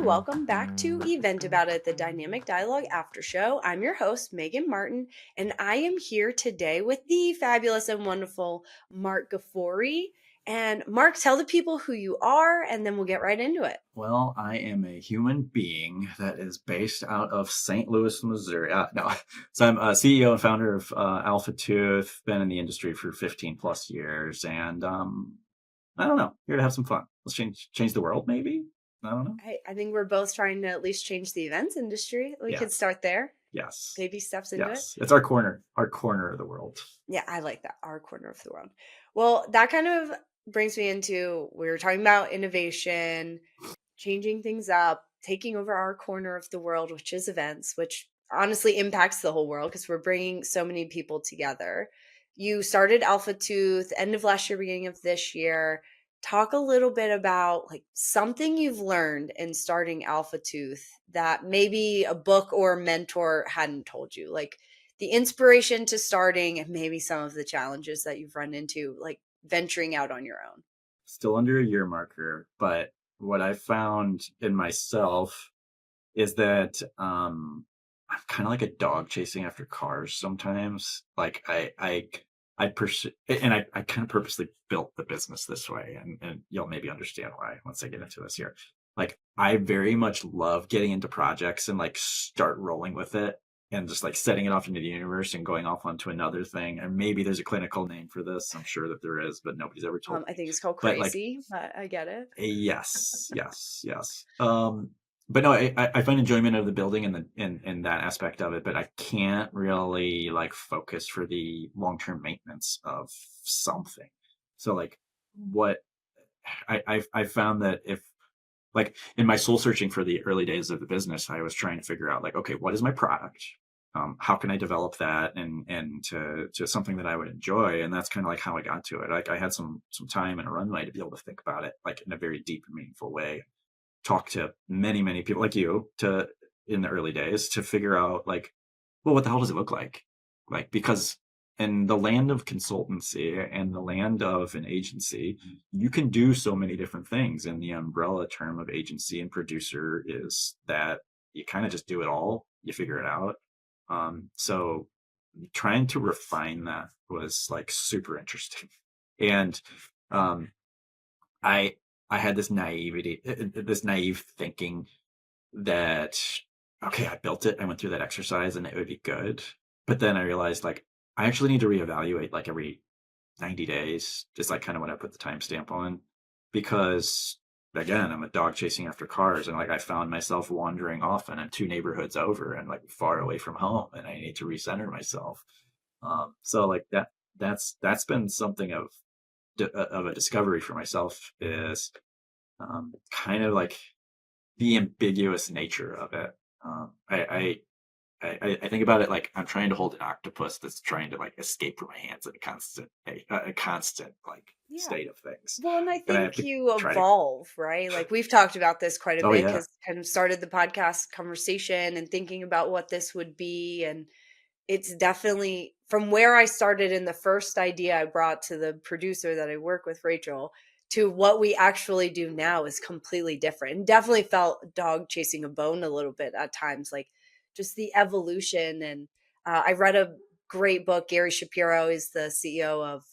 welcome back to Event About It, the Dynamic Dialogue After Show. I'm your host, Megan Martin, and I am here today with the fabulous and wonderful Marc Ghafoori. And Marc, tell the people who you are, and then we'll get right into it. Well, I am a human being that is based out of St. Louis, Missouri. No, so I'm a CEO and founder of AlphaTooth. Been in the industry for 15 plus years, and I don't know, here to have some fun. Let's change the world, maybe. I don't know. I think we're both trying to at least change the events industry. We Yeah. could start there. Yes. Baby steps into it. Yes. It's our corner of the world. Yeah, I like that. Our corner of the world. Well, that kind of brings me into we were talking about innovation, changing things up, taking over our corner of the world, which is events, which honestly impacts the whole world because we're bringing so many people together. You started AlphaTooth end of last year, beginning of this year. Talk a little bit about like something you've learned in starting AlphaTooth that maybe a book or a mentor hadn't told you, like the inspiration to starting and maybe some of the challenges that you've run into, like venturing out on your own. Still under a year marker, but what I found in myself is that I'm kind of like a dog chasing after cars sometimes. Like I pursue, and I kind of purposely built the business this way, and you'll maybe understand why once I get into this here. Like I very much love getting into projects and like start rolling with it and just like setting it off into the universe and going off onto another thing. And maybe there's a clinical name for this. I'm sure that there is, but nobody's ever told I me. think it's called But like crazy, but I get it. yes, yes, yes. But no, I find enjoyment of the building and in that aspect of it, but I can't really like focus for the long-term maintenance of something. So like what I found that if like in my soul searching for the early days of the business, I was trying to figure out like, okay, what is my product? How can I develop that and to something that I would enjoy? And that's kind of like how I got to it. Like I had some time and a runway to be able to think about it like in a very deep and meaningful way. Talk to many people like you to in the early days to figure out like, well, what the hell does it look like because in the land of consultancy and the land of an agency, you can do so many different things, and the umbrella term of agency and producer is that you kind of just do it all, you figure it out. So trying to refine that was like super interesting. And um I I had this naivety, this naive thinking that okay, I built it, I went through that exercise, and it would be good. But then I realized like I actually need to reevaluate like every 90 days, just like kind of when I put the timestamp on, because again, I'm a dog chasing after cars, and like I found myself wandering off and I'm two neighborhoods over and like far away from home, and I need to recenter myself. So like that's been something of a discovery for myself is kind of like the ambiguous nature of it. Um, I, I think about it like I'm trying to hold an octopus that's trying to like escape from my hands in a constant like Yeah. state of things, Well, and I and I have think to you try to. evolve, right? Like we've talked about this quite a Oh bit yeah, because kind of started the podcast conversation and thinking about what this would be. And it's definitely from where I started in the first idea I brought to the producer that I work with, Rachel, to what we actually do now is completely different. And definitely felt dog chasing a bone a little bit at times, like just the evolution. And I read a great book. Gary Shapiro is the CEO of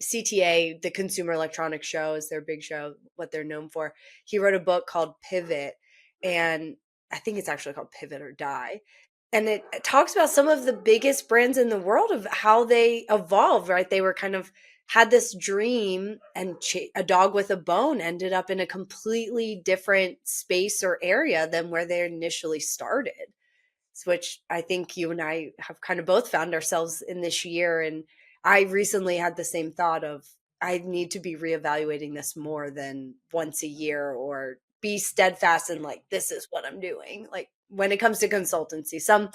CTA, the Consumer Electronics Show, is their big show, what they're known for. He wrote a book called Pivot, and I think it's actually called Pivot or Die. And it talks about some of the biggest brands in the world of how they evolved, right? They were kind of had this dream, and a dog with a bone ended up in a completely different space or area than where they initially started. Which I think you and I have kind of both found ourselves in this year. And I recently had the same thought of I need to be reevaluating this more than once a year or be steadfast in like, this is what I'm doing. Like when it comes to consultancy, some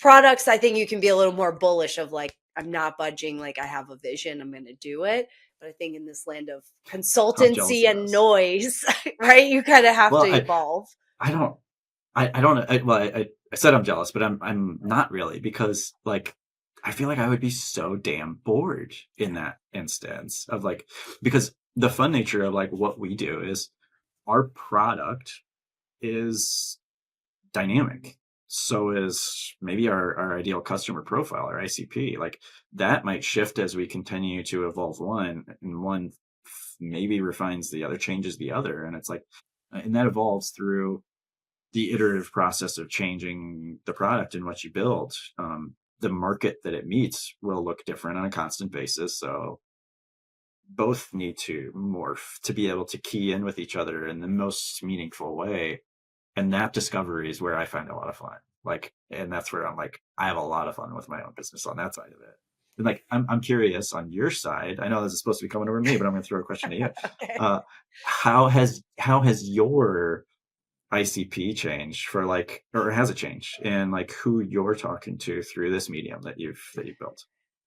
products, I think you can be a little more bullish of like, I'm not budging, like I have a vision, I'm going to do it. But I think in this land of I'm jealous consultancy of and this. noise, right, you kind of have to Well, evolve. I don't I don't well I said I'm jealous, but I'm not really because like I feel like I would be so damn bored in that instance of like because the fun nature of like what we do is our product is dynamic. So is maybe our ideal customer profile, our ICP. Like that might shift as we continue to evolve one, and one maybe refines the other, changes the other. And it's like, and that evolves through the iterative process of changing the product and what you build. The market that it meets will look different on a constant basis. So both need to morph to be able to key in with each other in the most meaningful way. And that discovery is where I find a lot of fun. Like, and that's where I'm like, I have a lot of fun with my own business on that side of it. And like, I'm curious on your side. I know this is supposed to be coming over me, but I'm going to throw a question to you. Okay. Uh, how has your ICP changed for like, or has it changed? And like who you're talking to through this medium that you've built?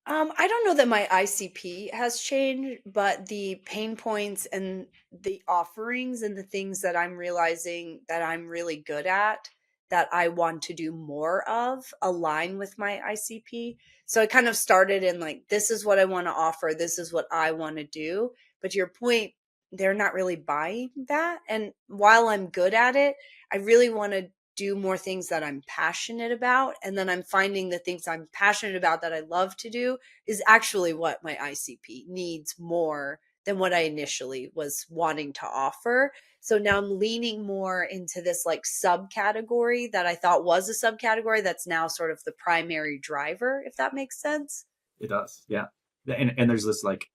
I don't know that my ICP has changed, but the pain points and the offerings and the things that I'm realizing that I'm really good at, that I want to do more of, align with my ICP. So I kind of started in like, this is what I want to offer, this is what I want to do. But to your point, they're not really buying that. And while I'm good at it, I really want to do more things that I'm passionate about. And then I'm finding the things I'm passionate about that I love to do is actually what my ICP needs more than what I initially was wanting to offer. So now I'm leaning more into this like subcategory that I thought was a subcategory that's now sort of the primary driver, if that makes sense. It does. Yeah. And there's this like,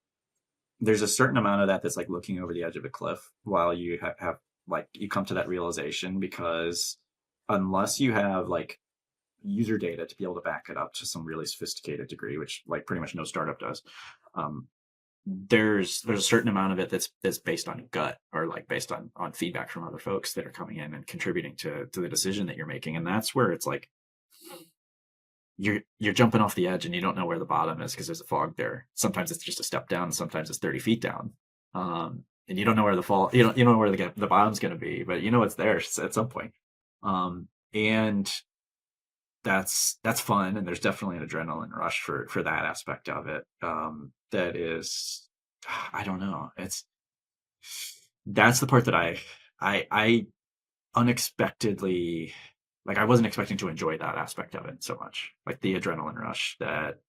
there's a certain amount of that that's like looking over the edge of a cliff while you have like you come to that realization, because unless you have like user data to be able to back it up to some really sophisticated degree, which like pretty much no startup does, um, there's a certain amount of it that's based on gut, or like based on feedback from other folks that are coming in and contributing to the decision that you're making. And that's where it's like you're jumping off the edge and you don't know where the bottom is because there's a fog there. Sometimes it's just a step down, sometimes it's 30 feet down. And you don't know where you don't know where the bottom's going to be, but you know it's there at some point. And that's fun, and there's definitely an adrenaline rush for that aspect of it. That is, I don't know. That's the part that I unexpectedly, like I wasn't expecting to enjoy that aspect of it so much, like the adrenaline rush that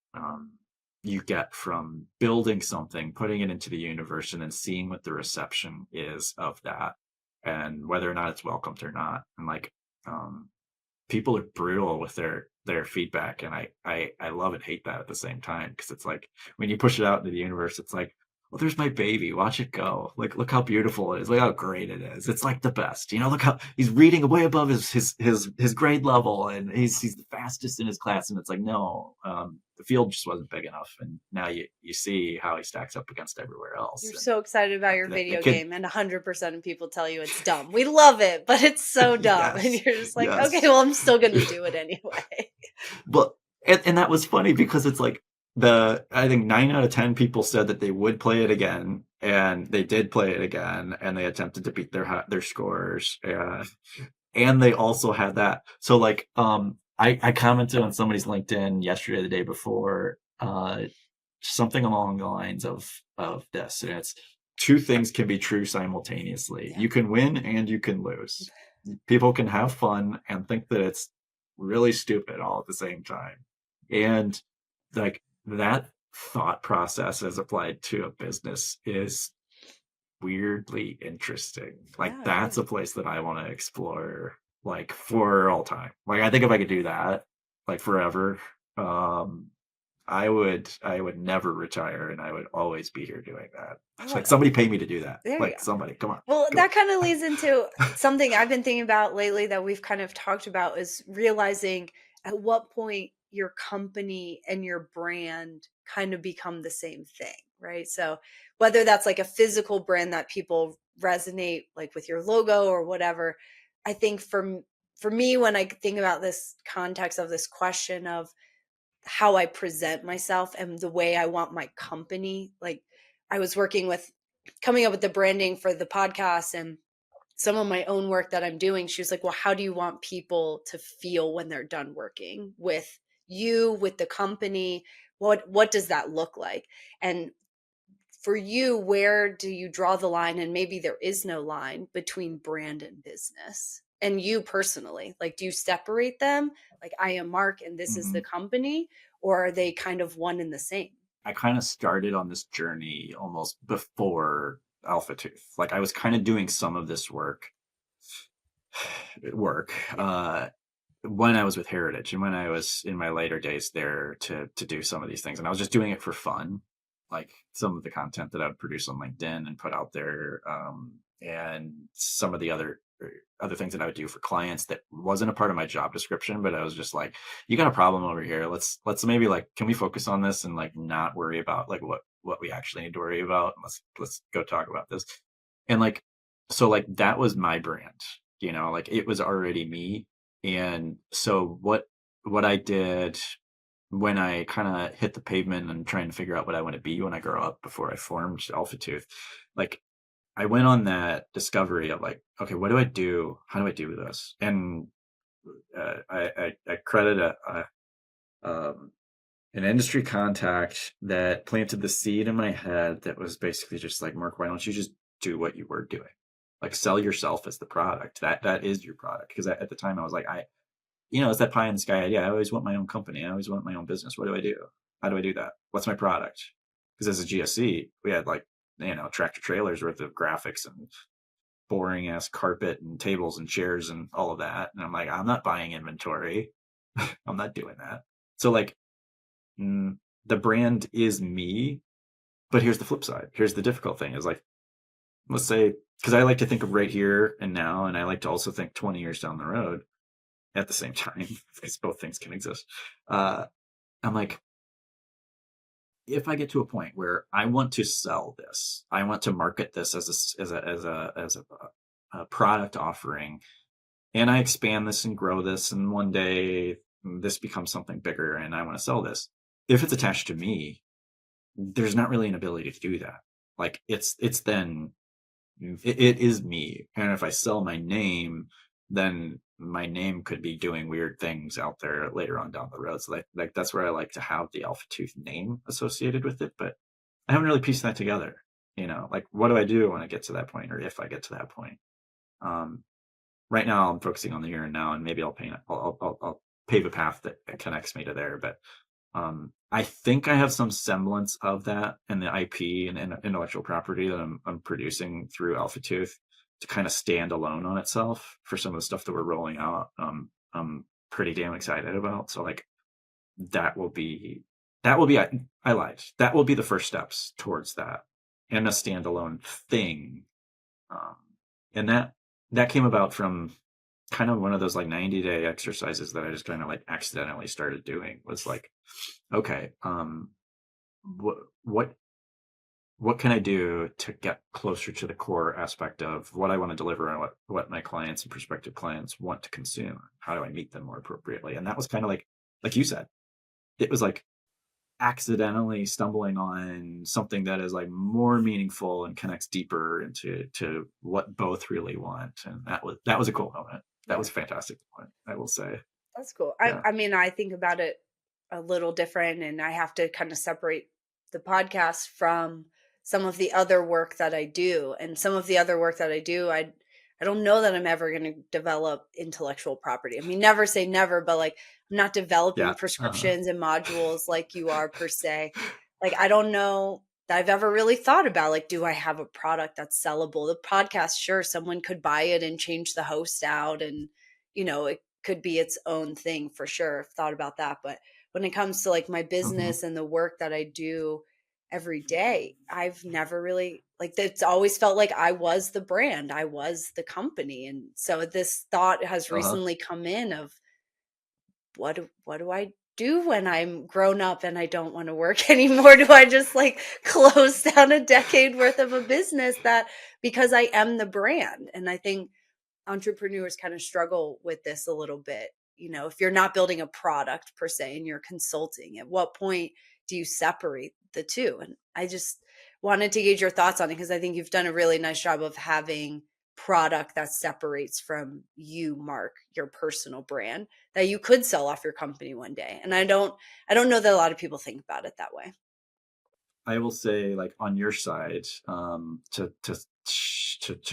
you get from building something, putting it into the universe, and then seeing what the reception is of that, and whether or not it's welcomed or not. And like people are brutal with their feedback, and I love and hate that at the same time, because it's like when you push it out into the universe, it's like, well, there's my baby. Watch it go. Like, look how beautiful it is. Look how great it is. It's like the best. Look how he's reading way above his grade level, and he's the fastest in his class. And it's like, no, the field just wasn't big enough. And now you see how he stacks up against everywhere else. You're And so excited about your the video kid, game, and 100% of people tell you it's dumb. We love it, but it's so dumb. And yes, you're just like, okay, yes. well, I'm still going to do it anyway. But and that was funny because it's like I think 9 out of 10 people said that they would play it again, and they did play it again, and they attempted to beat their scores, and they also had that. So like I commented on somebody's LinkedIn yesterday, the day before, something along the lines of this, and it's two things can be true simultaneously. Yeah. You can win and you can lose. People can have fun and think that it's really stupid all at the same time. And like that thought process as applied to a business is weirdly interesting. Like Yeah, it that's is. a place that I want to explore, like for all time. Like I think if I could do that like forever, um I would never retire, and I would always be here doing that. I It's love like it. somebody pay me to do that. There you Like go. somebody, come on, Well, come on. that kind of leads into something I've been thinking about lately that we've kind of talked about, is realizing at what point your company and your brand kind of become the same thing, right? So whether that's like a physical brand that people resonate like with your logo or whatever, I think for me, when I think about this context of this question of how I present myself and the way I want my company, like I was working with coming up with the branding for the podcast and some of my own work that I'm doing. She was like, well, how do you want people to feel when they're done working with you, with the company? What does that look like? And for you, where do you draw the line? And maybe there is no line between brand and business. And you personally, like, do you separate them? Like, I am Mark and this is the Mhm. company, or are they kind of one and the same? I kind of started on this journey almost before AlphaTooth. Like I was kind of doing some of this work Yeah. when I was with Heritage and when I was in my later days there to do some of these things. And I was just doing it for fun, like some of the content that I would produce on LinkedIn and put out there, and some of the other things that I would do for clients that wasn't a part of my job description, but I was just like, you got a problem over here. Let's maybe like, can we focus on this and like not worry about like what we actually need to worry about? Let's go talk about this. And like, so like that was my brand, like it was already me. And so what I did when I kind of hit the pavement and trying to figure out what I want to be when I grow up before I formed AlphaTooth, like I went on that discovery of like, okay, what do I do? How do I do this? And I credit an industry contact that planted the seed in my head that was basically just like, Mark, why don't you just do what you were doing? Like sell yourself as the product. That is your product. Because at the time I was like, it's that pie in the sky idea. I always want my own company. I always want my own business. What do I do? How do I do that? What's my product? Because as a GSC, we had like, tractor trailers worth of graphics and boring ass carpet and tables and chairs and all of that. And I'm like, I'm not buying inventory. I'm not doing that. So like, mm, the brand is me, but here's the flip side. Here's the difficult thing is like, let's say, because I like to think of right here and now, and I like to also think 20 years down the road at the same time, because both things can exist. I'm like, if I get to a point where I want to sell this, I want to market this as a product offering, and I expand this and grow this, and one day this becomes something bigger, and I want to sell this. If it's attached to me, there's not really an ability to do that. Like it's then it is me, and if I sell my name, then my name could be doing weird things out there later on down the road. So like that's where I like to have the AlphaTooth name associated with it, but I haven't really pieced that together. Like what do I do when I get to that point, or if I get to that point? Um, right now, I'm focusing on the here and now, and maybe I'll pave a path that connects me to there. But I think I have some semblance of that in the IP and intellectual property that I'm producing through AlphaTooth to kind of stand alone on itself for some of the stuff that we're rolling out. I'm pretty damn excited about. So like that will be I lied. That will be the first steps towards that and a standalone thing. Um, and that came about from kind of one of those like 90-day exercises that I just kind of like accidentally started doing was like, okay, what what what can I do to get closer to the core aspect of what I want to deliver and what my clients and prospective clients want to consume? How do I meet them more appropriately? And that was kind of like you said, it was like accidentally stumbling on something that is like more meaningful and connects deeper into what both really want. And that was a cool moment. That was Yeah. a fantastic moment, I will say. That's cool. Yeah. I mean, I think about it a little different, and I have to kind of separate the podcast from some of the other work that I do. And some of the other work that I do, I don't know that I'm ever going to develop intellectual property. I mean, never say never, but like I'm not developing Yeah. prescriptions and modules like you are per se. Like I don't know that I've ever really thought about like, do I have a product that's sellable? The podcast, sure, someone could buy it and change the host out, and it could be its own thing for sure. I've thought about that. But when it comes to like my Mhm. business and the work that I do every day, I've never really like it's always felt like I was the brand, I was the company. And so this thought has Uh-huh. recently come in of what do I do when I'm grown up and I don't want to work anymore? Do I just like close down a decade worth of a business that because I am the brand? And I think entrepreneurs kind of struggle with this a little bit. If you're not building a product per se and you're consulting, at what point do you separate the two? And I just wanted to gauge your thoughts on it because I think you've done a really nice job of having product that separates from you, Mark, your personal brand that you could sell off your company one day. And I don't know that a lot of people think about it that way. I will say, like on your side, to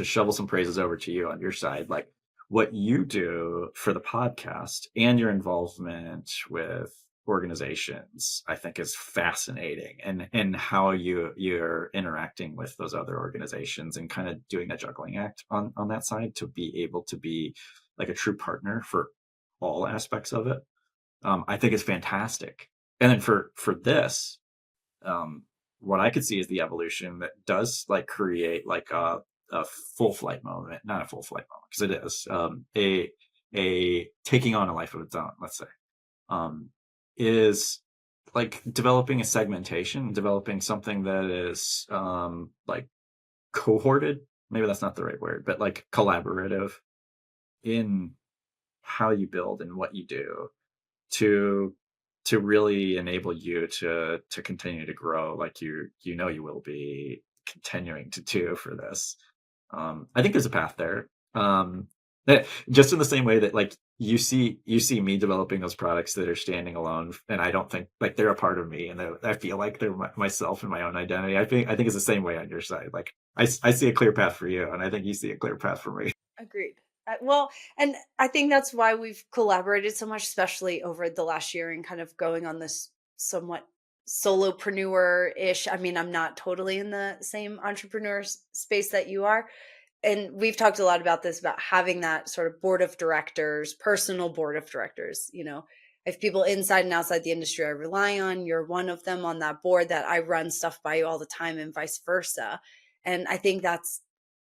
shovel some praises over to you on your side, like what you do for the podcast and your involvement with organizations, I think is fascinating, and how you're interacting with those other organizations and kind of doing that juggling act on that side to be able to be like a true partner for all aspects of it. I think is fantastic. And then for this, um, what I could see is the evolution that does like create like a full flight moment, not a full flight moment because it is a taking on a life of its own. Let's say um, is like developing a segmentation, developing something that is like cohorted. Maybe that's not the right word, but like collaborative in how you build and what you do to really enable you to continue to grow like you will be continuing to do for this. I think there's a path there. Just in the same way that like you see me developing those products that are standing alone, and I don't think like they're a part of me, and I feel like they're myself and my own identity. I think it's the same way on your side. Like I see a clear path for you, and I think you see a clear path for me. Agreed. Well, and I think that's why we've collaborated so much, especially over the last year and kind of going on this somewhat solopreneur-ish. I mean, I'm not totally in the same entrepreneur space that you are. And we've talked a lot about this, about having that sort of board of directors, personal board of directors. I have people inside and outside the industry I rely on. You're one of them on that board that I run stuff by you all the time and vice versa. And I think that's,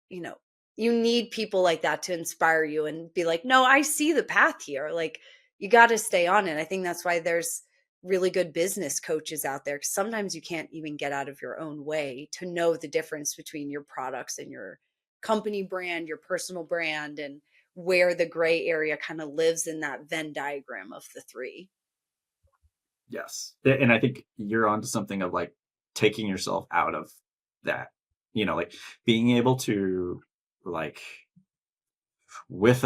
you know, you need people like that to inspire you and be like, no, I see the path here. Like, you got to stay on it. I think that's why there's really good business coaches out there. 'Cause sometimes you can't even get out of your own way to know the difference between your products and your company brand, your personal brand, and where the gray area kind of lives in that Venn diagram of the three. Yes. And I think you're onto something of like taking yourself out of that, like being able to like with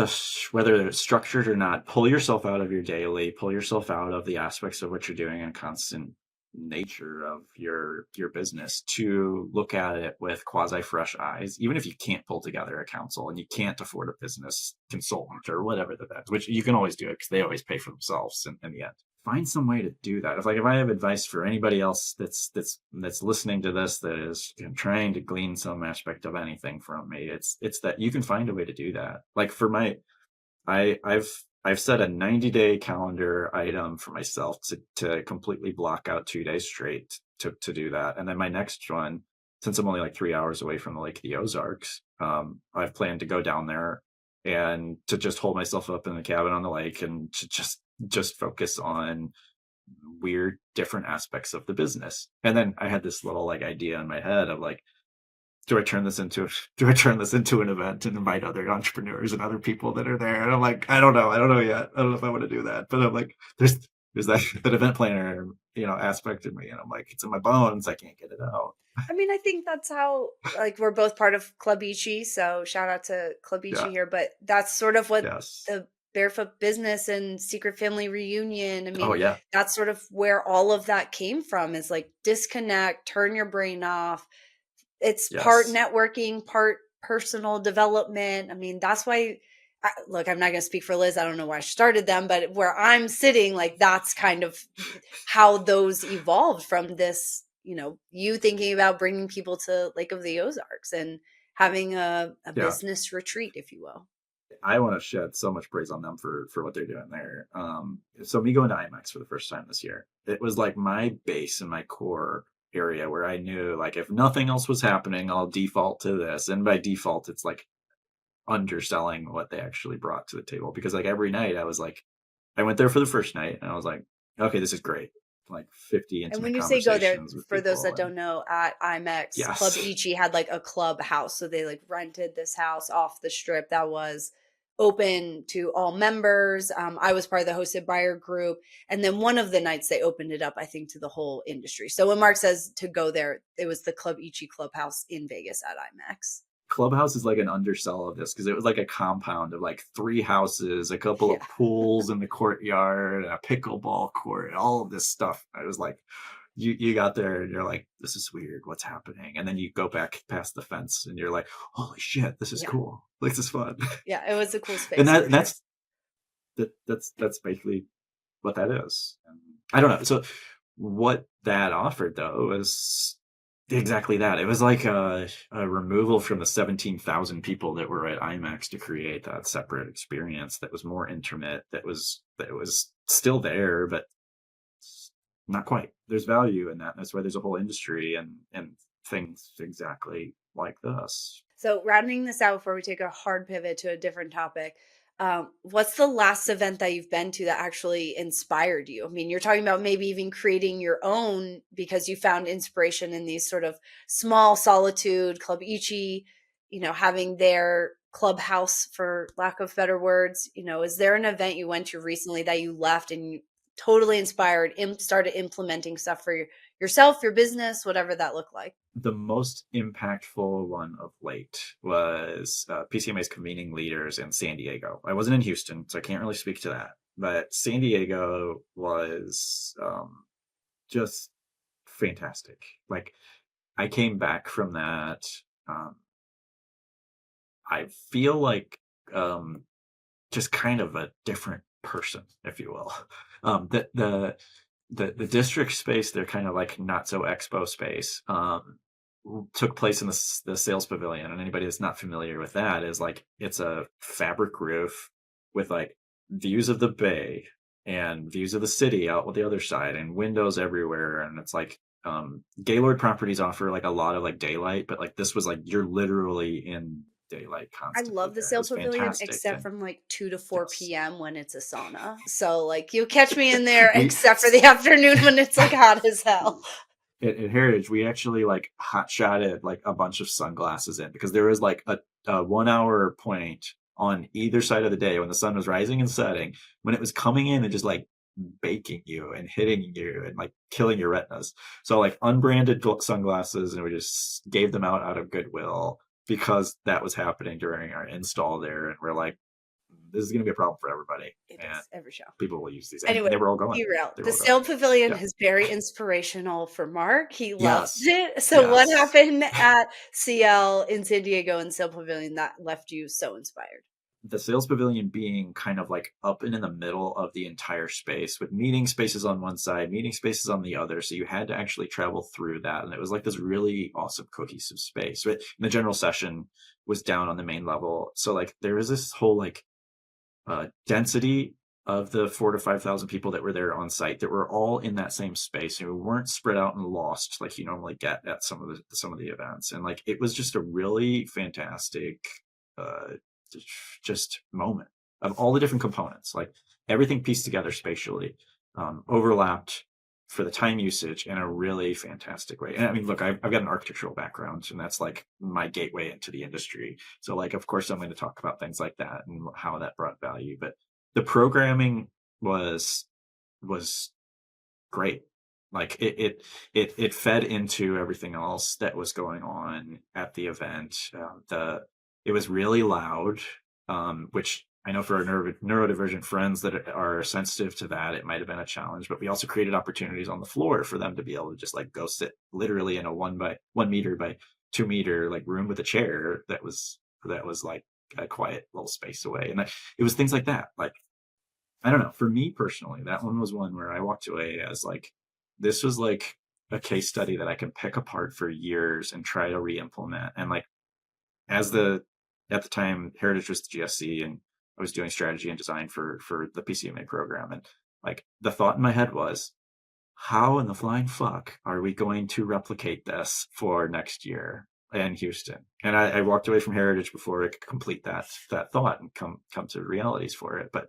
whether it's structured or not, pull yourself out of your daily, pull yourself out of the aspects of what you're doing and constant nature of your business to look at it with quasi fresh eyes, even if you can't pull together a council and you can't afford a business consultant or whatever which you can always do it because they always pay for themselves in the end. Find some way to do that. If I have advice for anybody else that's listening to this that is trying to glean some aspect of anything from me, it's that you can find a way to do that. Like for I've set a 90-day calendar item for myself to completely block out 2 days straight to do that. And then my next one, since I'm only like 3 hours away from the Lake of the Ozarks, I've planned to go down there and to just hold myself up in the cabin on the lake and to just focus on weird different aspects of the business. And then I had this little like idea in my head of like, do I turn this into an event and invite other entrepreneurs and other people that are there? And I'm like, I don't know yet. I don't know if I want to do that. But I'm like, there's that event planner, aspect of me. And I'm like, it's in my bones. I can't get it out. I mean, I think that's how, like, we're both part of Club Ichi, so shout out to Club Yeah. Ichi here. But that's sort of what Yes. the Barefoot Business and Secret Family Reunion. I Oh mean, yeah. that's sort of where all of that came from. Is like disconnect, turn your brain off. It's part Yes. networking, part personal development. I mean, that's why. Look, I'm not going to speak for Liz. I don't know why she started them, but where I'm sitting, like, that's kind of how those evolved from this. You thinking about bringing people to Lake of the Ozarks and having a Yeah. business retreat, if you will. I want to shed so much praise on them for what they're doing there. So me going to IMAX for the first time this year, it was like my base and my core area where I knew like if nothing else was happening, I'll default to this. And by default, it's like underselling what they actually brought to the table. Because like every night I went there for the first night and I was like, okay, this is great. Like 50 And intimate when you say go there, conversations with for those people. that And don't know, at IMAX, Club yes. Ichi had like a club house. So they like rented this house off the strip that was open to all members. I was part of the hosted buyer group. And then one of the nights they opened it up, I think, to the whole industry. So when Mark says to go there, it was the Club Ichi Clubhouse in Vegas at IMAX. Clubhouse is like an undersell of this because it was like a compound of like 3 houses, a couple Yeah. of pools in the courtyard, a pickleball court, all of this stuff. I was like, you got there and you're like, this is weird, what's happening? And then you go back past the fence and you're like, holy shit, this is Yeah. cool. Like, this is fun. Yeah. It was a cool And space for sure. that's basically what that is. And I don't know. So what that offered though was exactly that. It was like a removal from the 17,000 people that were at IMAX to create that separate experience that was more intimate, that was still there, but not quite. There's value in that. That's why there's a whole industry and things exactly like this. So, rounding this out before we take a hard pivot to a different topic, what's the last event that you've been to that actually inspired you? I mean, you're talking about maybe even creating your own because you found inspiration in these sort of small solitude, Club Ichi, having their clubhouse, for lack of better words. Is there an event you went to recently that you left and you totally inspired, started implementing stuff for yourself, your business, whatever that looked like? The most impactful one of late was PCMA's convening leaders in San Diego. I wasn't in Houston, so I can't really speak to that. But San Diego was just fantastic. Like, I came back from that. Um, I feel like just kind of a different person, if you will. The district space, they're kind of like not so expo space. Took place in the sales pavilion, and anybody that's not familiar with that is like it's a fabric roof with like views of the bay and views of the city out with the other side and windows everywhere, and it's like Gaylord properties offer like a lot of like daylight, but like this was like you're literally in daylight I constantly love the there. It sale was pavilion fantastic. except And from like 2 to 4 yes, PM when it's a sauna. So, like, you catch me in there we except for the afternoon when it's like hot as hell. at Heritage, we actually like hot shotted like a bunch of sunglasses in because there was like a 1 hour point on either side of the day when the sun was rising and setting, when it was coming in and just like baking you and hitting you and like killing your retinas. So like unbranded sunglasses, and we just gave them out of goodwill because that was happening during our install there, and we're like, this is going to be a problem for everybody, It and is every show. people will use these, and Anyway, they were all going. derail. They were The all going. sale pavilion Yeah. is very inspirational for Mark. He loves Yes. it. So, what Yes. happened at CL in San Diego and sale pavilion that left you so inspired? The sales pavilion being kind of like up and in the middle of the entire space with meeting spaces on one side, meeting spaces on the other. So you had to actually travel through that. And it was like this really awesome cohesive space. But the general session was down on the main level. So like there was this whole like density of the 4 to 5 thousand people that were there on site that were all in that same space, and we weren't spread out and lost like you normally get at some of the events. And like it was just a really fantastic uh, just moment of all the different components, like everything pieced together spatially, overlapped for the time usage in a really fantastic way. And I mean, look, I've got an architectural background, and that's like my gateway into the industry. So like, of course, I'm going to talk about things like that and how that brought value. But the programming was great. Like it fed into everything else that was going on at the event. It was really loud, which I know for our neurodivergent friends that are sensitive to that, it might have been a challenge. But we also created opportunities on the floor for them to be able to just like go sit literally in a 1 meter by 2 meter like room with a chair that was like a quiet little space away. And it was things like that. Like, I don't know. For me personally, that one was one where I walked away as like, this was like a case study that I can pick apart for years and try to re-implement. And like, as at the time, Heritage was the GSC, and I was doing strategy and design for the PCMA program. And like, the thought in my head was, how in the flying fuck are we going to replicate this for next year in Houston? And I walked away from Heritage before I could complete that thought and come to realities for it. But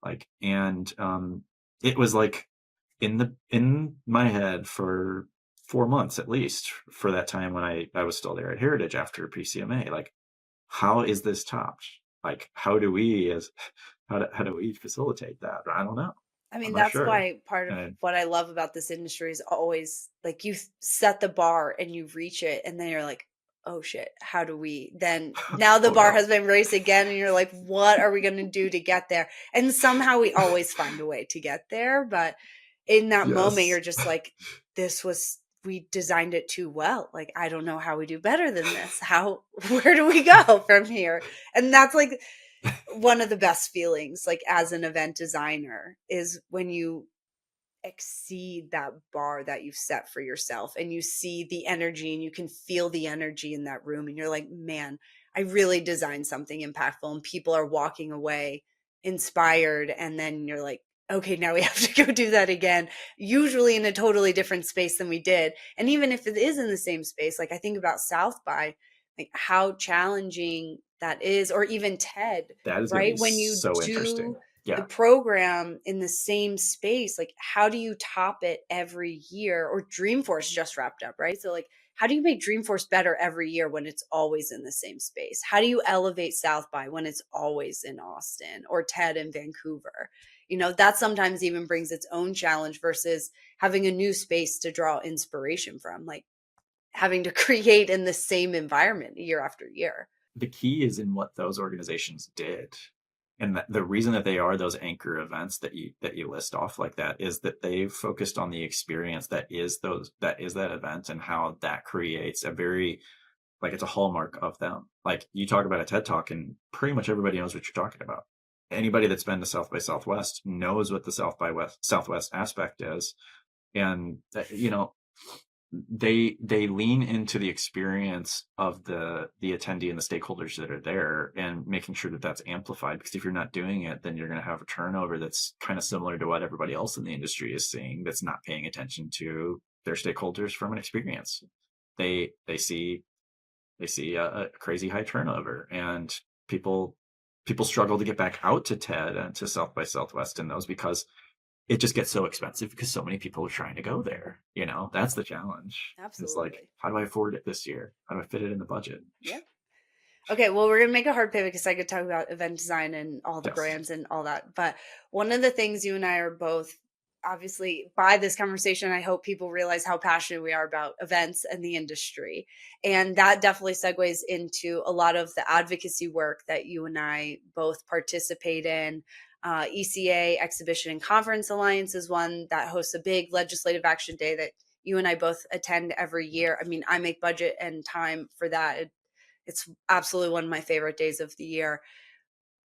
like, and it was like in my head for 4 months at least for that time when I was still there at Heritage after PCMA. Like, how is this topped? Like, how do we facilitate that? I don't know. I I'm mean, not that's sure. why part of And what I love about this industry is always like you set the bar and you reach it, and then you're like, oh shit, how do we then? Now the bar totally. has been raised again, and you're like, what are we going to do to get there? And somehow we always find a way to get there. But in that moment, Yes. you're just like, we designed it too well. Like, I don't know how we do better than this. Where do we go from here? And that's like one of the best feelings, like as an event designer, is when you exceed that bar that you've set for yourself and you see the energy and you can feel the energy in that room and you're like, man, I really designed something impactful and people are walking away inspired. And then you're like, okay, now we have to go do that again, usually in a totally different space than we did. And even if it is in the same space, like I think about South by, like how challenging that is, or even TED, That is going to right? be When you so interesting. do the Yeah. program in the same space, like how do you top it every year? Or Dreamforce just wrapped up, right? So like how do you make Dreamforce better every year when it's always in the same space? How do you elevate South by when it's always in Austin or TED in Vancouver? That sometimes even brings its own challenge versus having a new space to draw inspiration from, like having to create in the same environment year after year. The key is in what those organizations did. And the reason that they are those anchor events that you list off like that is that they've focused on the experience that event, and how that creates a very, like, it's a hallmark of them. Like, you talk about a TED Talk and pretty much everybody knows what you're talking about. Anybody that's been to South by Southwest knows what the Southwest aspect is. And they lean into the experience of the attendee and the stakeholders that are there, and making sure that that's amplified, because if you're not doing it, then you're going to have a turnover that's kind of similar to what everybody else in the industry is seeing, that's not paying attention to their stakeholders from an experience. They see a crazy high turnover, and people struggle to get back out to TED and to South by Southwest in those, because it just gets so expensive because so many people are trying to go there. That's the challenge. It's like, Absolutely. how do I afford it this year? How do I fit it in the budget? Yeah. Okay, well, we're gonna make a hard pivot because I could talk about event design and all the Yes. brands and all that. But one of the things you and I are both, obviously, by this conversation, I hope people realize how passionate we are about events and the industry. And that definitely segues into a lot of the advocacy work that you and I both participate in. ECA, Exhibition and Conference Alliance, is one that hosts a big legislative action day that you and I both attend every year. I mean, I make budget and time for that. It's absolutely one of my favorite days of the year.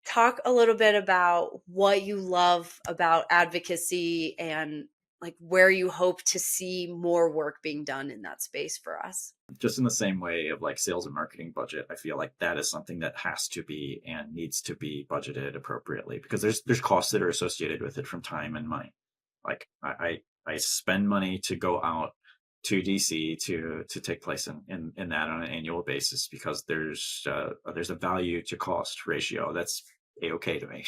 Talk a little bit about what you love about advocacy and like where you hope to see more work being done in that space for us. Just in the same way of like sales and marketing budget, I feel like that is something that has to be and needs to be budgeted appropriately, because there's costs that are associated with it from time and money. Like, I spend money to go out to DC to take place in that on an annual basis, because there's a value to cost ratio that's a-okay to me.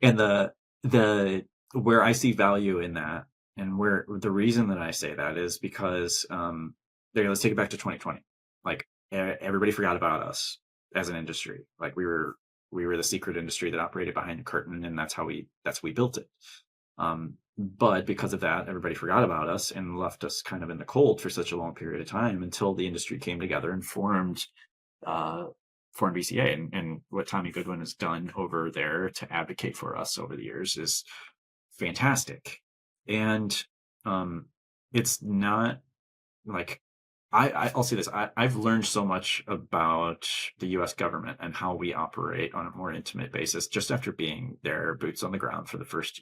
And the where I see value in that, and where the reason that I say that is because let's take it back to 2020. Like, everybody forgot about us as an industry. Like, we were the secret industry that operated behind the curtain, and that's how we built it. But because of that, everybody forgot about us and left us kind of in the cold for such a long period of time, until the industry came together and formed BCA. And what Tommy Goodwin has done over there to advocate for us over the years is fantastic. And it's not like, I'll say this. I've learned so much about the U.S. government and how we operate on a more intimate basis just after being there, boots on the ground, for the first.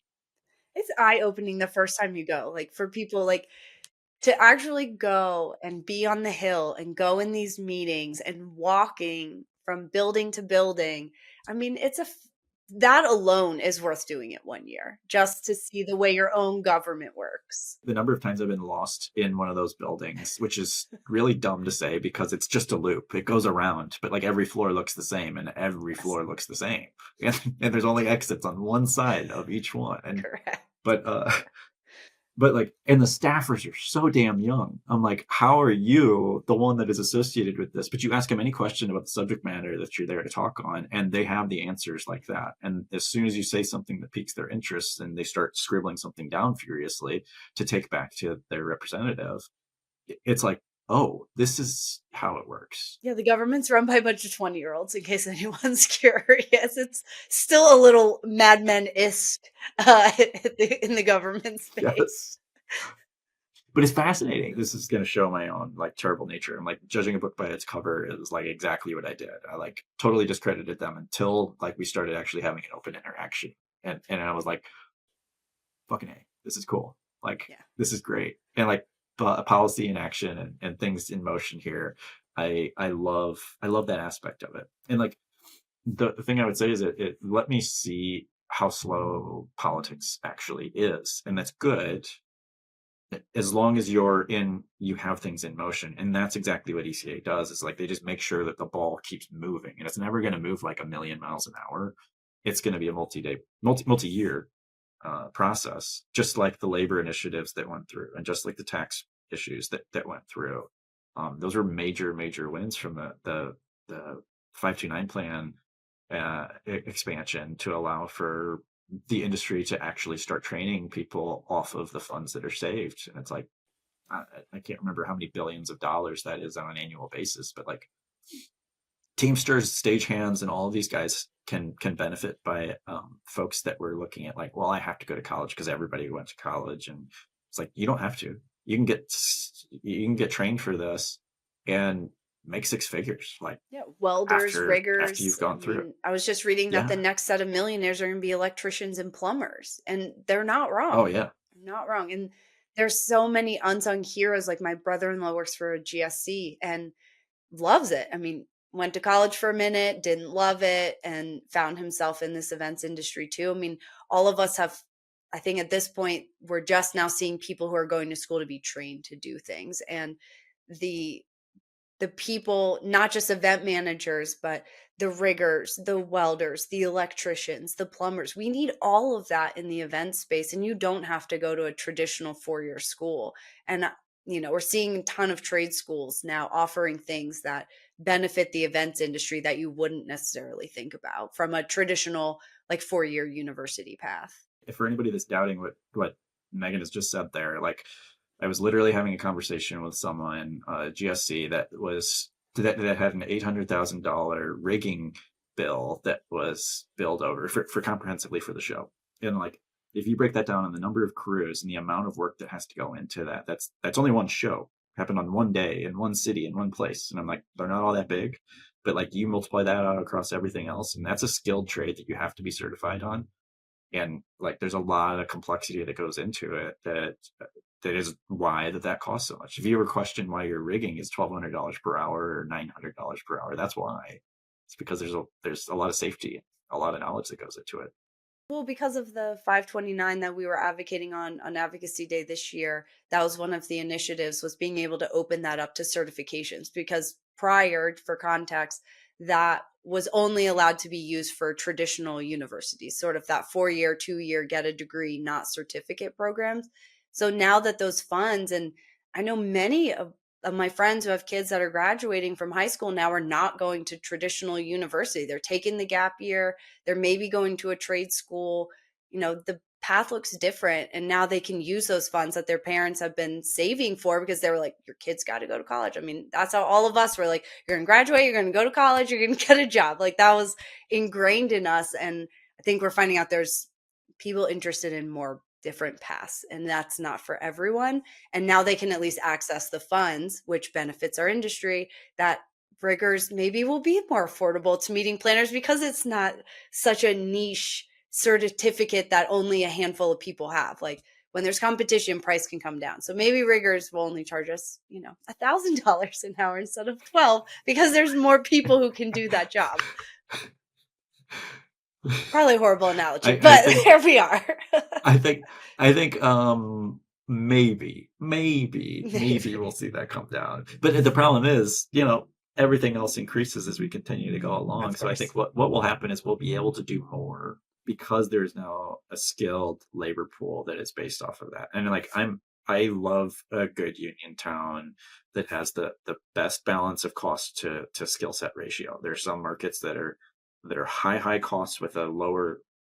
It's eye-opening the first time you go. Like for people, like to actually go and be on the Hill and go in these meetings and walking from building to building. I mean, that alone is worth doing it one year just to see the way your own government works. The number of times I've been lost in one of those buildings, which is really dumb to say because it's just a loop. It goes around, but like every floor looks the same, and every Yes, floor looks the same. And there's only exits on one side of each one. correct. But like, and the staffers are so damn young. I'm like, how are you the one that is associated with this? But you ask them any question about the subject matter that you're there to talk on, and they have the answers like that. And as soon as you say something that piques their interest, then they start scribbling something down furiously to take back to their representative. It's like, oh, this is how it works. Yeah, the government's run by a bunch of 20-year-olds, in case anyone's curious. It's still a little Mad Men-esque in the government space. Yes. but it's fascinating. This is going to show my own like terrible nature. I'm like judging a book by its cover is like exactly what I did. I like totally discredited them until like we started actually having an open interaction, and I was like, fucking A, this is cool. Like Yeah. this is great, and like policy in action and things in motion here. I love that aspect of it, and like the thing I would say is it let me see how slow politics actually is, and that's good as long as you have things in motion. And that's exactly what ECA does. Is like they just make sure that the ball keeps moving, and it's never going to move like a million miles an hour. It's going to be a multi-year process, just like the labor initiatives that went through, and just like the tax issues that went through. Those were major wins from the 529 plan expansion to allow for the industry to actually start training people off of the funds that are saved. And it's like, I can't remember how many billions of dollars that is on an annual basis, but like Teamsters, stagehands, and all of these guys can benefit by folks that were looking at like, well, I have to go to college because everybody went to college, and it's like you don't have to. You can get trained for this and make six figures like Yeah, welders, after riggers. you've I gone through it. mean, I was just reading that the Yeah. next set of millionaires are going to be electricians and plumbers, and they're not Oh wrong. yeah. Not wrong. And there's so many unsung heroes. Like my brother-in-law works for a GSC and loves it. I mean, went to college for a minute, didn't love it, and found himself in this events industry too. I mean, all of us have, I think at this point, we're just now seeing people who are going to school to be trained to do things. And the the people, not just event managers, but the riggers, the welders, the electricians, the plumbers. We need all of that in the event space. And you don't have to go to a traditional 4-year school. And, we're seeing a ton of trade schools now offering things that benefit the events industry that you wouldn't necessarily think about from a traditional, like 4-year university path. If for anybody that's doubting what Megan has just said there, like I was literally having a conversation with someone, GSC, that had an $800,000 rigging bill that was billed over for comprehensively for the show. And like if you break that down on the number of crews and the amount of work that has to go into that, that's only one show. Happened on one day in one city in one place. And I'm like, they're not all that big. But like you multiply that out across everything else, and that's a skilled trade that you have to be certified on. And like there's a lot of complexity that goes into it that is why that costs so much. If you ever question why your rigging is $1,200 per hour or $900 per hour, that's why. It's because there's a lot of safety, a lot of knowledge that goes into it. Well, because of the 529 that we were advocating on Advocacy Day this year, that was one of the initiatives, was being able to open that up to certifications, because prior, for context, that was only allowed to be used for traditional universities, sort of that 4-year, 2-year get a degree, not certificate programs. So now that those funds, and I know many of my friends who have kids that are graduating from high school now are not going to traditional university. They're taking the gap year, they're maybe going to a trade school. The path looks different. And now they can use those funds that their parents have been saving for, because they were like, your kids got to go to college. I mean, that's how all of us were like, you're going to graduate, you're going to go to college, you're going to get a job. Like that was ingrained in us. And I think we're finding out there's people interested in more different paths, and that's not for everyone. And now they can at least access the funds, which benefits our industry, that riggers maybe will be more affordable to meeting planners, because it's not such a niche certificate that only a handful of people have. Like when there's competition, price can come down. So maybe riggers will only charge us, $1,000 an hour instead of 12, because there's more people who can do that job. Probably a horrible analogy, I but think there we are. I think maybe we'll see that come down. But the problem is, everything else increases as we continue to go along. Of So I course. think what will happen is we'll be able to do more because there's now a skilled labor pool that is based off of that. And like I love a good union town that has the best balance of cost to skill set ratio. There's some markets that are high costs with uh,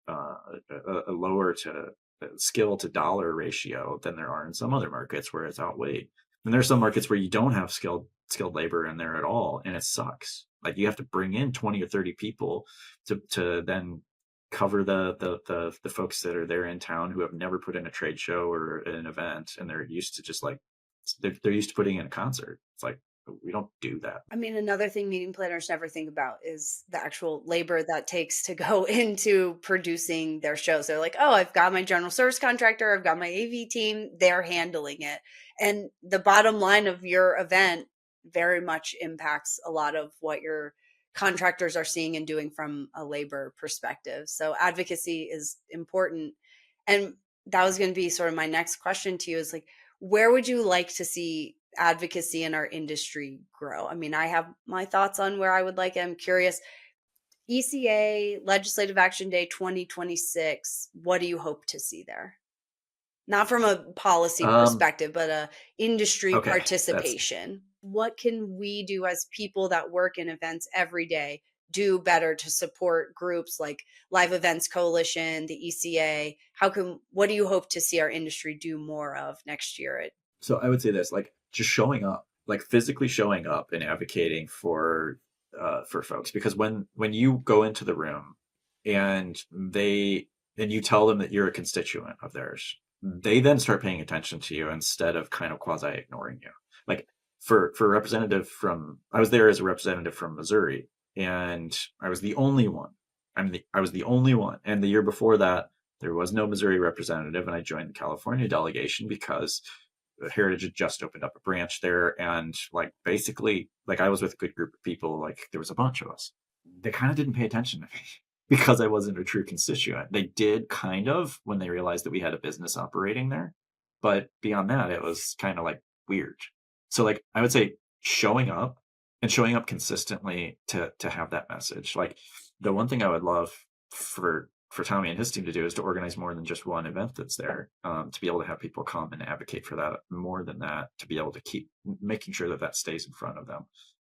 a lower to skill to dollar ratio than there are in some other markets where it's outweighed. And there's some markets where you don't have skilled labor in there at all, and it sucks. Like you have to bring in 20 or 30 people to then cover the folks that are there in town who have never put in a trade show or an event, and they're used to just like they're used to putting in a concert. It's like we don't do that. I mean, another thing meeting planners never think about is the actual labor that takes to go into producing their shows. They're like, oh, I've got my general service contractor, I've got my AV team, they're handling it. And the bottom line of your event very much impacts a lot of what your contractors are seeing and doing from a labor perspective. So advocacy is important. And that was going to be sort of my next question to you is like, where would you like to see advocacy in our industry grow? I mean, I have my thoughts on where I would like it. I'm curious. ECA, Legislative Action Day 2026, what do you hope to see there? Not from a policy Um, perspective, but a industry okay, that's participation. What can we do as people that work in events every day do better to support groups like Live Events Coalition, the ECA? What do you hope to see our industry do more of next year at so I would say this, like just showing up, like physically showing up and advocating for folks, because when you go into the room and you tell them that you're a constituent of theirs, they then start paying attention to you instead of kind of quasi ignoring you. Like for a representative from, I was there as a representative from Missouri, and I was the only one. I was the only one, and the year before that there was no Missouri representative, and I joined the California delegation because Heritage had just opened up a branch there, and like basically, like I was with a good group of people. Like there was a bunch of us. They kind of didn't pay attention to me because I wasn't a true constituent. They did kind of when they realized that we had a business operating there, but beyond that, it was kind of like weird. So like I would say showing up and showing up consistently to have that message. Like the one thing I would love for Tommy and his team to do is to organize more than just one event that's there, to be able to have people come and advocate for that more than that, to be able to keep making sure that that stays in front of them.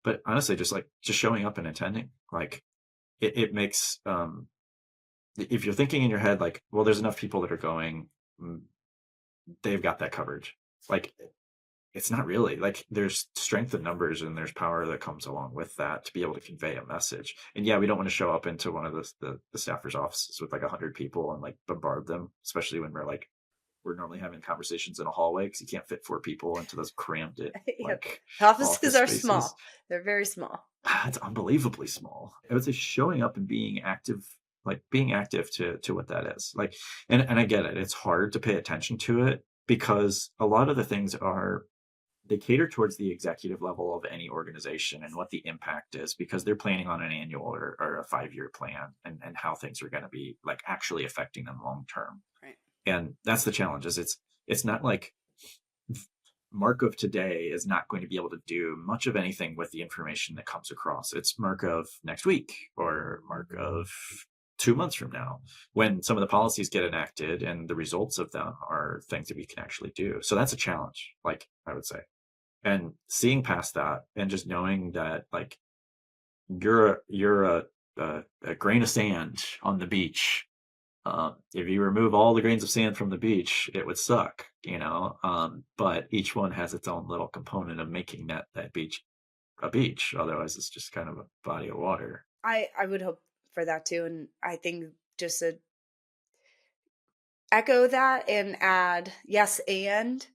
But honestly, just showing up and attending, like it makes, if you're thinking in your head, like, well, there's enough people that are going, they've got that coverage. Like it's not really, like there's strength in numbers and there's power that comes along with that to be able to convey a message. And yeah, we don't want to show up into one of the staffers offices with like 100 people and like bombard them, especially when we're normally having conversations in a hallway because you can't fit 4 people into those crammed it Yep. like Offices office are spaces. small. They're very small. It's unbelievably small. I would say showing up and being active, like being active to what that is. Like, and I get it. It's hard to pay attention to it because a lot of the things are, they cater towards the executive level of any organization and what the impact is, because they're planning on an annual or a 5-year plan, and how things are going to be like actually affecting them long term. Right. And that's the challenge, is it's not like Mark of today is not going to be able to do much of anything with the information that comes across. It's Mark of next week or Mark of 2 months from now, when some of the policies get enacted and the results of them are things that we can actually do. So that's a challenge, like I would say. And seeing past that and just knowing that like you're a grain of sand on the beach. If you remove all the grains of sand from the beach, it would suck, you know. But each one has its own little component of making that beach a beach. Otherwise, it's just kind of a body of water. I would hope for that too. And I think just to echo that and add, yes, and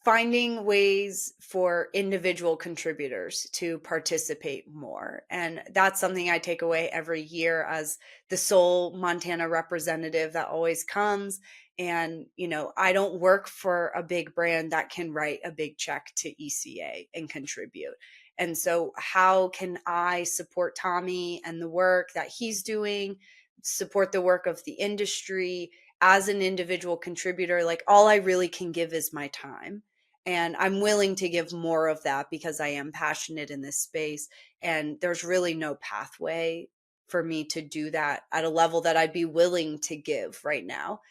finding ways for individual contributors to participate more. And that's something I take away every year as the sole Montana representative that always comes. And, you know, I don't work for a big brand that can write a big check to ECA and contribute. And so, how can I support Tommy and the work that he's doing, support the work of the industry as an individual contributor? Like, all I really can give is my time, and I'm willing to give more of that because I am passionate in this space. And there's really no pathway for me to do that at a level that I'd be willing to give right now,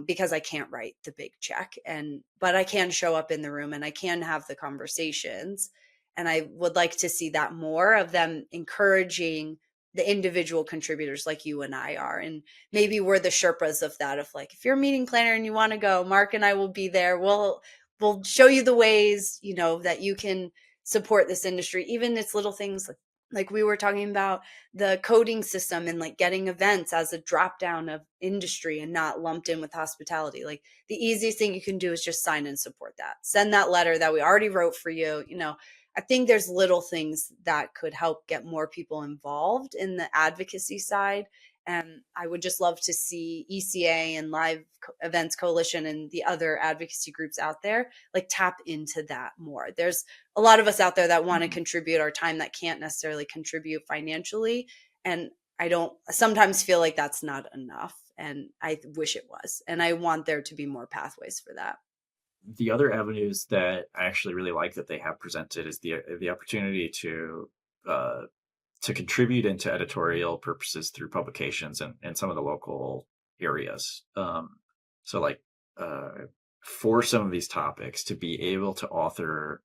because I can't write the big check. But I can show up in the room and I can have the conversations. And I would like to see that more of them encouraging the individual contributors like you and I are. And maybe we're the Sherpas of that, of like, if you're a meeting planner and you want to go, Mark and I will be there. We'll show you the ways, you know, that you can support this industry, even its little things like Like we were talking about the coding system and like getting events as a drop down of industry and not lumped in with hospitality. Like the easiest thing you can do is just sign and support that. Send that letter that we already wrote for you. I think there's little things that could help get more people involved in the advocacy side. And I would just love to see ECA and Live Events Coalition and the other advocacy groups out there like tap into that more. There's a lot of us out there that want to contribute our time that can't necessarily contribute financially. And I don't sometimes feel like that's not enough. And I wish it was. And I want there to be more pathways for that. The other avenues that I actually really like that they have presented is the opportunity uh, to contribute into editorial purposes through publications and some of the local areas. So like for some of these topics to be able to author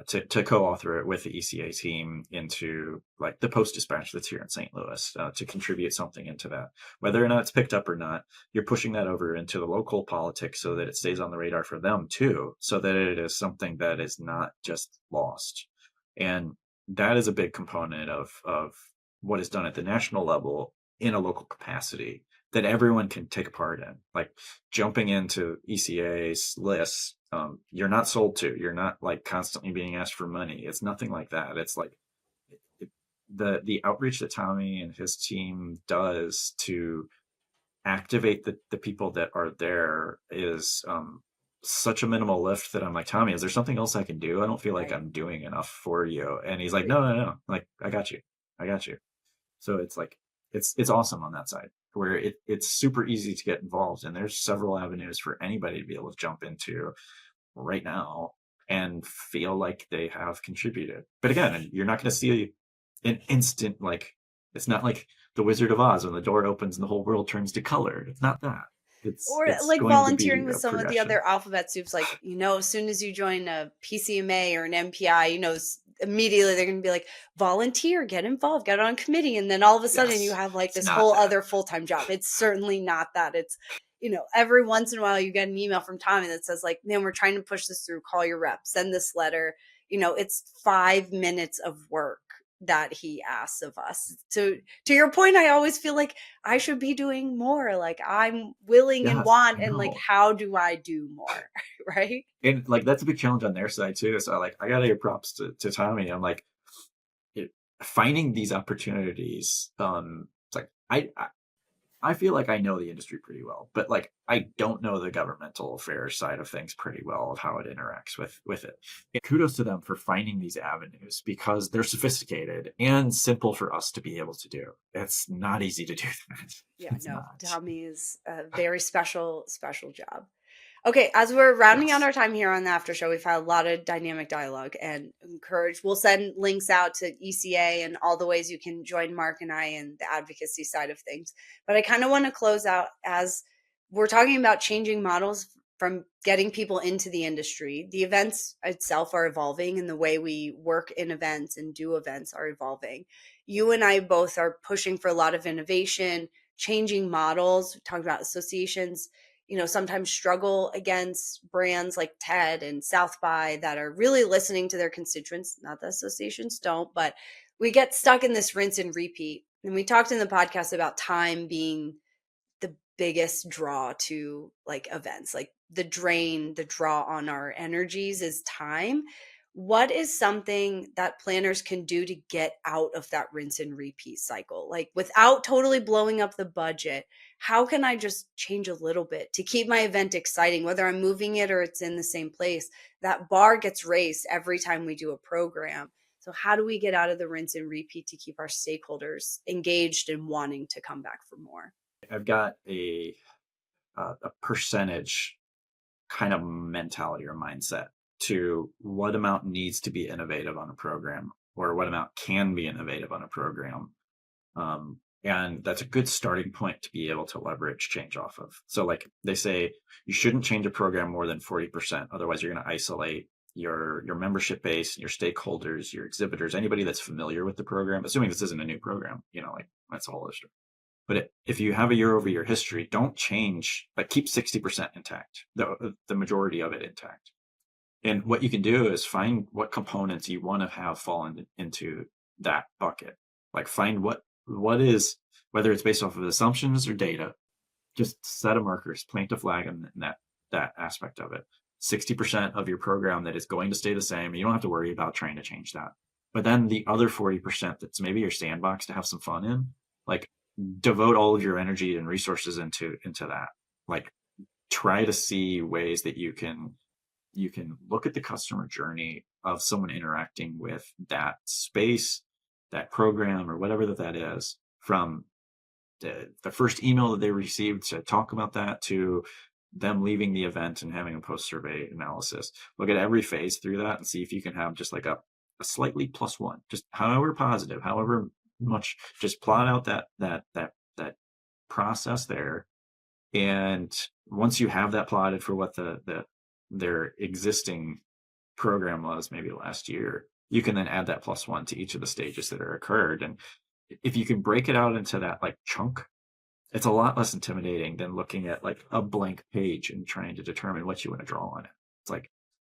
to co-author it with the ECA team into like the Post-Dispatch that's here in St. Louis, to contribute something into that. Whether or not it's picked up or not, you're pushing that over into the local politics so that it stays on the radar for them too, so that it is something that is not just lost. And that is a big component of what is done at the national level in a local capacity that everyone can take a part in. Like jumping into ECA's lists, you're not sold to. You're not like constantly being asked for money. It's nothing like that. It's like the outreach that Tommy and his team does to activate the people that are there is such a minimal lift that I'm like, Tommy, is there something else I can do? I don't feel like Right. I'm doing enough for you. And he's like, no, no, no. Like, I got you. I got you. So it's like it's awesome on that side where it's super easy to get involved, and there's several avenues for anybody to be able to jump into right now and feel like they have contributed. But again, you're not going to see an instant, like it's not like the Wizard of Oz when the door opens and the whole world turns to color. It's not that. It's Or it's like going to volunteering be with a some of the progression. other alphabet soups, like, as soon as you join a PCMA or an MPI, immediately they're going to be like, volunteer, get involved, get on committee. And then all of a sudden you Yes, have like it's this not whole that. other full-time job. It's certainly not that. It's, every once in a while you get an email from Tommy that says like, man, we're trying to push this through, call your rep, send this letter. It's 5 minutes of work that he asks of us. To your point, I always feel like I should be doing more. Like I'm willing and Yes, want, I and like, know. how do I do more? Right? And like that's a big challenge on their side too. So like I gotta give props to Tommy. I'm like it, finding these opportunities. It's like I feel like I know the industry pretty well, but like I don't know the governmental affairs side of things pretty well of how it interacts with it. And kudos to them for finding these avenues because they're sophisticated and simple for us to be able to do. It's not easy to do that. Yeah, It's no, not. Tommy is a very special, special job. Okay, as we're rounding out Yes. our time here on the after show, we've had a lot of dynamic dialogue and encourage. We'll send links out to ECA and all the ways you can join Mark and I in the advocacy side of things. But I kind of want to close out as we're talking about changing models from getting people into the industry. The events itself are evolving, and the way we work in events and do events are evolving. You and I both are pushing for a lot of innovation, changing models. We talked about associations sometimes struggle against brands like TED and South by that are really listening to their constituents. Not that associations don't, but we get stuck in this rinse and repeat. And we talked in the podcast about time being the biggest draw to like events, like the draw on our energies is time. What is something that planners can do to get out of that rinse and repeat cycle? Like without totally blowing up the budget, how can I just change a little bit to keep my event exciting, whether I'm moving it or it's in the same place? That bar gets raised every time we do a program. So, how do we get out of the rinse and repeat to keep our stakeholders engaged and wanting to come back for more? I've got a percentage kind of mentality or mindset to what amount needs to be innovative on a program or what amount can be innovative on a program. And that's a good starting point to be able to leverage change off of. So like they say, you shouldn't change a program more than 40%. Otherwise you're going to isolate your membership base, your stakeholders, your exhibitors, anybody that's familiar with the program, assuming this isn't a new program, like that's a whole issue. But if you have a year over year history, don't change, like keep 60% intact, the majority of it intact. And what you can do is find what components you want to have fall into that bucket. Like find what is, whether it's based off of assumptions or data, just set a markers, plant a flag in that aspect of it. 60% of your program that is going to stay the same. You don't have to worry about trying to change that. But then the other 40% that's maybe your sandbox to have some fun in, like devote all of your energy and resources into that. Like try to see ways that you can look at the customer journey of someone interacting with that space, that program, or whatever that is, from the first email that they received to talk about that to them leaving the event and having a post-survey analysis. Look at every phase through that and see if you can have just like a slightly +1, just however positive, however much, just plot out that process there. And once you have that plotted for what their existing program was maybe last year, you can then add that +1 to each of the stages that are occurred. And if you can break it out into that like chunk, it's a lot less intimidating than looking at like a blank page and trying to determine what you want to draw on it. It's like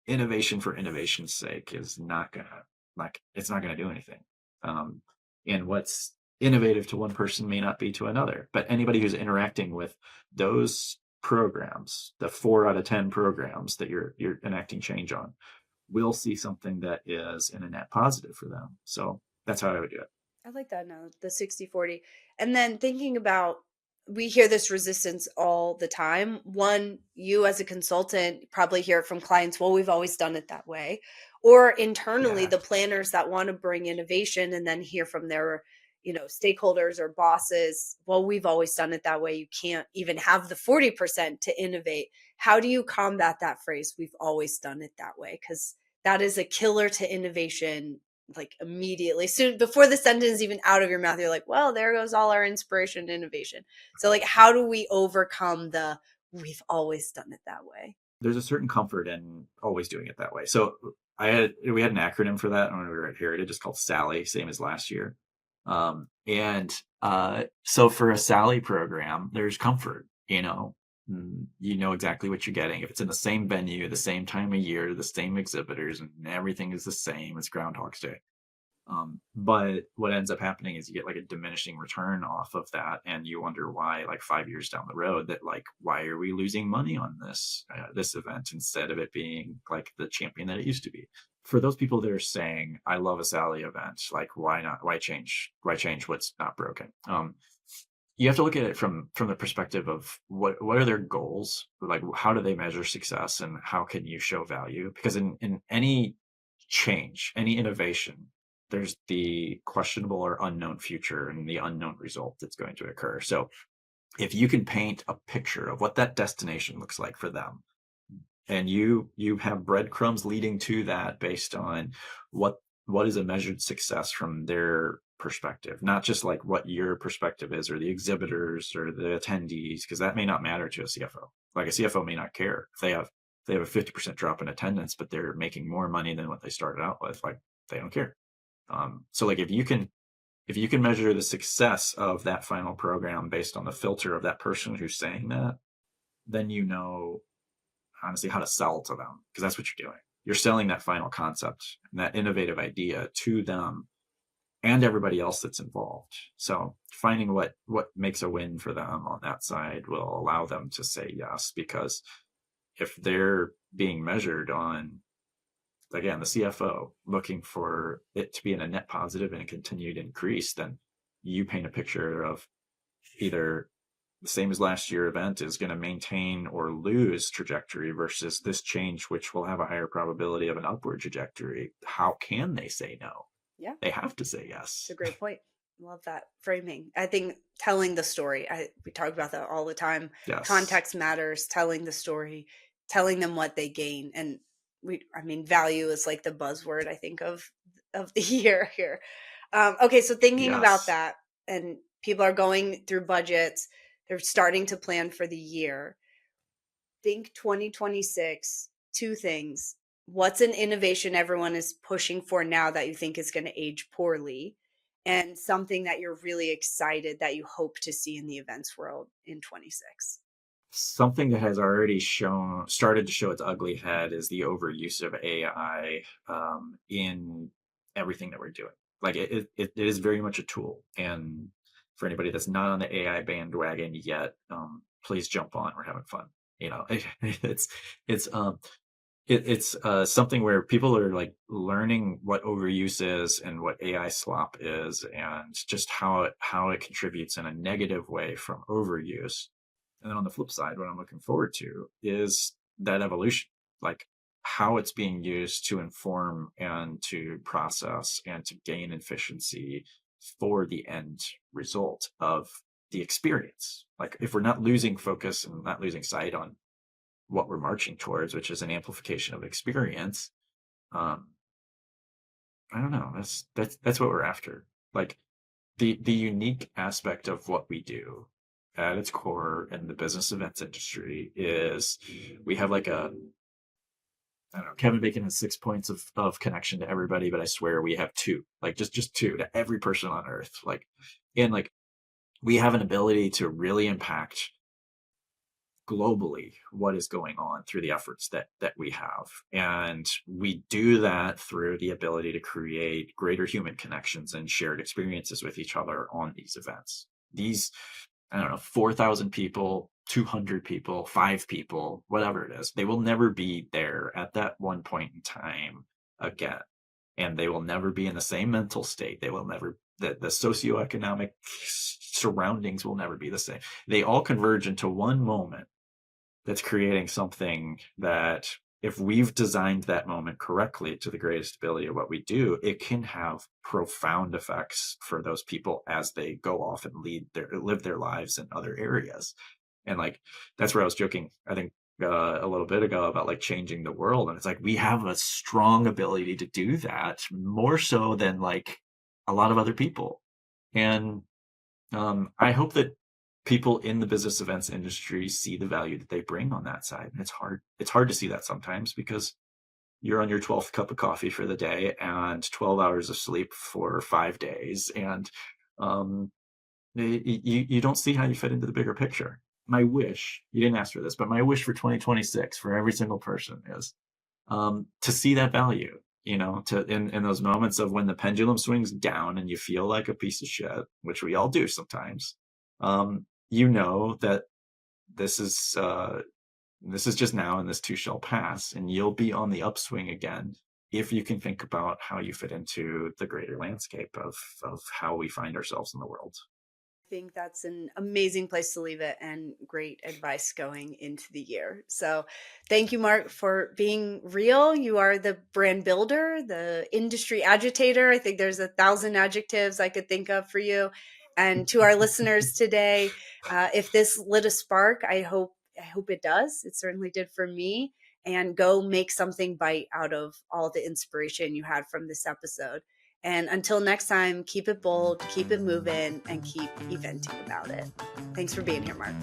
innovation for innovation's sake is not gonna, like, it's not gonna do anything. And what's innovative to one person may not be to another, but anybody who's interacting with those programs, the 4 out of 10 programs that you're enacting change on, will see something that is in a net positive for them. So that's how I would do it. I like that now, the 60/40. And then thinking about, we hear this resistance all the time. One, you as a consultant probably hear it from clients, well, we've always done it that way. Or internally, Yeah. the planners that want to bring innovation and then hear from their, stakeholders or bosses, well, we've always done it that way. You can't even have the 40% to innovate. How do you combat that phrase, we've always done it that way? Because that is a killer to innovation, like immediately. Soon before the sentence is even out of your mouth, you're like, well, there goes all our inspiration and innovation. So like, how do we overcome the we've always done it that way? There's a certain comfort in always doing it that way. So we had an acronym for that when we were at Heritage. It's called Sally, same as last year. So for a Sally program, there's comfort, you know exactly what you're getting. If it's in the same venue, the same time of year, the same exhibitors, and everything is the same, it's Groundhog's Day. But what ends up happening is you get like a diminishing return off of that, and you wonder why, like 5 years down the road, that like why are we losing money on this event instead of it being like the champion that it used to be? For those people that are saying, "I love a Sally event," like why not? Why change? Why change what's not broken? You have to look at it from the perspective of what are their goals, like how do they measure success, and how can you show value? Because in any change, any innovation, there's the questionable or unknown future and the unknown result that's going to occur. So if you can paint a picture of what that destination looks like for them, and you have breadcrumbs leading to that based on what is a measured success from their perspective, not just like what your perspective is or the exhibitors or the attendees, because that may not matter to a CFO. Like a CFO may not care if they have a 50% drop in attendance, but they're making more money than what they started out with. Like they don't care. So like if you can measure the success of that final program based on the filter of that person who's saying that, then you know honestly how to sell to them, because that's what you're doing. You're selling that final concept and that innovative idea to them and everybody else that's involved. So finding what makes a win for them on that side will allow them to say yes, because if they're being measured on, again, the CFO looking for it to be in a net positive and a continued increase, then you paint a picture of either the same as last year event is going to maintain or lose trajectory versus this change, which will have a higher probability of an upward trajectory. How can they say no? Yeah, They have to say it's a yes. great point. Love that framing. I think telling the story, we talk about that all the time. Yes. Context matters, telling the story, telling them what they gain. And I mean, value is like the buzzword, I think, of the year here. Okay, so thinking about Yes. that, and people are going through budgets, they're starting to plan for the year. Think 2026, two things. What's an innovation everyone is pushing for now that you think is going to age poorly? And something that you're really excited that you hope to see in the events world in 26. Something that has already started to show its ugly head is the overuse of AI in everything that we're doing. Like it is very much a tool. And for anybody that's not on the AI bandwagon yet, please jump on. We're having fun. You know, it's something where people are like learning what overuse is and what AI slop is, and just how it contributes in a negative way from overuse. And then on the flip side, what I'm looking forward to is that evolution, like how it's being used to inform and to process and to gain efficiency for the end result of the experience. Like if we're not losing focus and not losing sight on what we're marching towards, which is an amplification of experience, um, I don't know. That's what we're after. Like the unique aspect of what we do at its core in the business events industry is we have like a, I don't know, Kevin Bacon has 6 points of connection to everybody, but I swear we have two, like just two to every person on earth. Like, and like we have an ability to really impact globally what is going on through the efforts that we have, and we do that through the ability to create greater human connections and shared experiences with each other on these events. These, I don't know, 4,000 people, 200 people, 5 people, whatever it is, they will never be there at that one point in time again, and they will never be in the same mental state. They will never, the socioeconomic surroundings will never be the same. They all converge into one moment that's creating something that, if we've designed that moment correctly to the greatest ability of what we do, it can have profound effects for those people as they go off and live their lives in other areas. And like, that's where I was joking, I think, a little bit ago about like changing the world. And it's like, we have a strong ability to do that, more so than like a lot of other people. And I hope that people in the business events industry see the value that they bring on that side. And it's hard to see that sometimes, because you're on your 12th cup of coffee for the day and 12 hours of sleep for 5 days. And you don't see how you fit into the bigger picture. My wish, you didn't ask for this, but my wish for 2026 for every single person is to see that value, you know, to in those moments of when the pendulum swings down and you feel like a piece of shit, which we all do sometimes. You know that this is this is just now, and this too shall pass, and you'll be on the upswing again if you can think about how you fit into the greater landscape of how we find ourselves in the world. Think that's an amazing place to leave it, and great advice going into the year. So thank you, Mark, for being real. You are the brand builder, the industry agitator. I think there's 1,000 adjectives I could think of for you. And to our listeners today, if this lit a spark, I hope it does. It certainly did for me. And go make something bite out of all the inspiration you had from this episode. And until next time, keep it bold, keep it moving, and keep eventing about it. Thanks for being here, Mark.